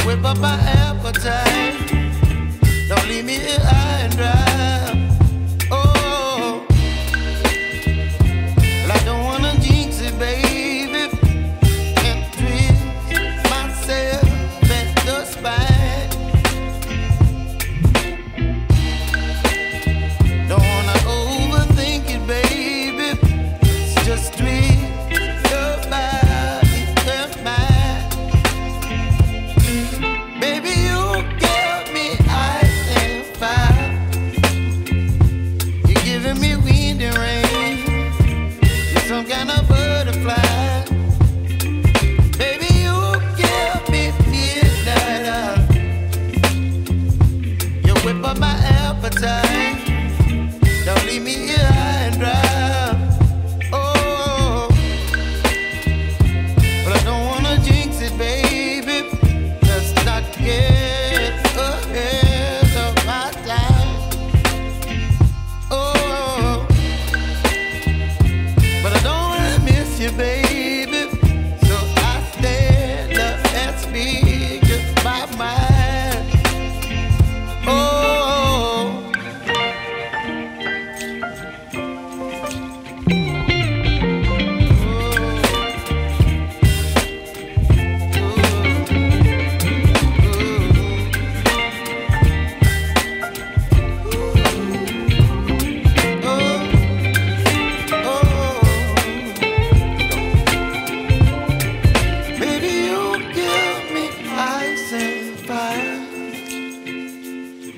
whip up my appetite. Don't leave me here high and dry. Oh, well, I don't wanna jinx it, baby, and twist myself at the spine. Don't wanna overthink it, baby. It's just twist your body and mine. Baby, you give me ice and fire. You're giving me wind and rain. You're some kind of butterfly. Baby, you give me midnight. You whip up my appetite. Don't leave me here high and dry. Oh, but I don't wanna jinx it, baby. Let's not get ahead of my time. Oh, but I don't wanna miss you, baby. So I stand up and speak my mind. Oh.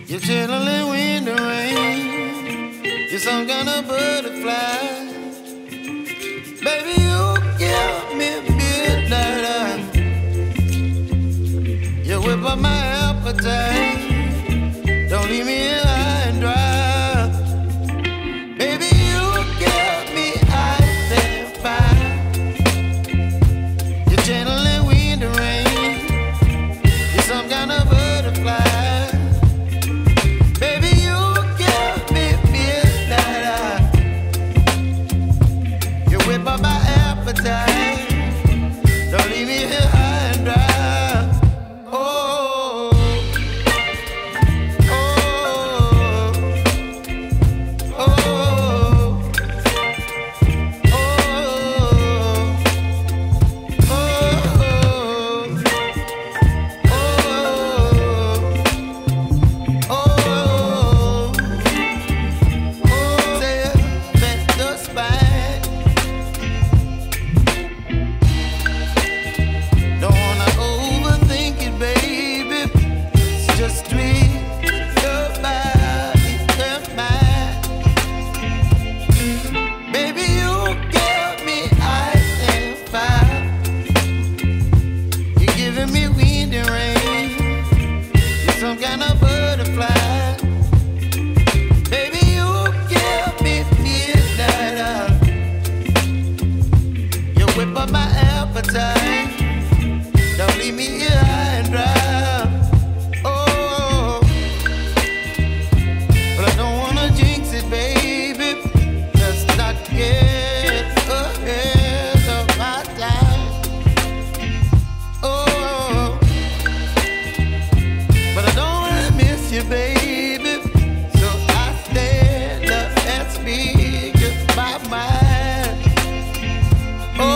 You're chilling wind and rain. You're some kind of butterfly. Baby, you give me midnight. You whip up my appetite. Don't leave me here high and dry. Baby, you give me ice and fire. You're channeling wind and rain. You're some kind of butterfly. Whip up my appetite. Don't leave me here high and dry. Oh, oh, oh, oh, some kind of butterfly. Baby, you give me midnight. You whip up my appetite. Don't leave me here high and dry. Oh, but I don't wanna jinx it, baby. Let's not get ahead of my time. Oh, but I don't wanna miss you, baby. So I stand up and speak my mind. Oh,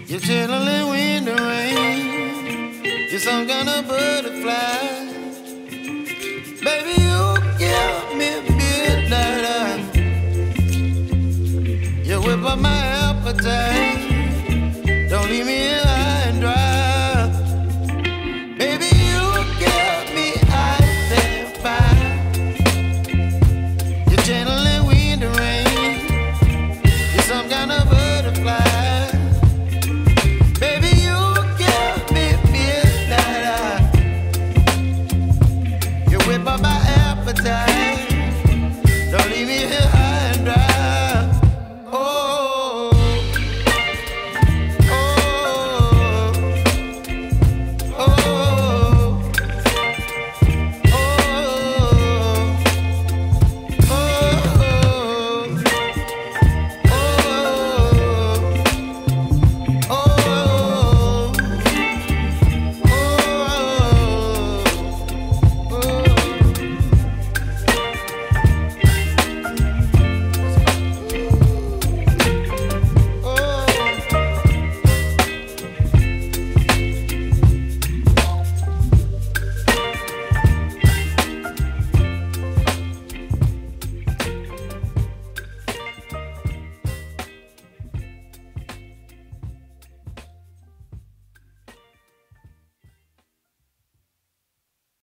you're chilling wind and rain. You're some kind of butterfly. Baby, you give me midnight. You whip up my appetite.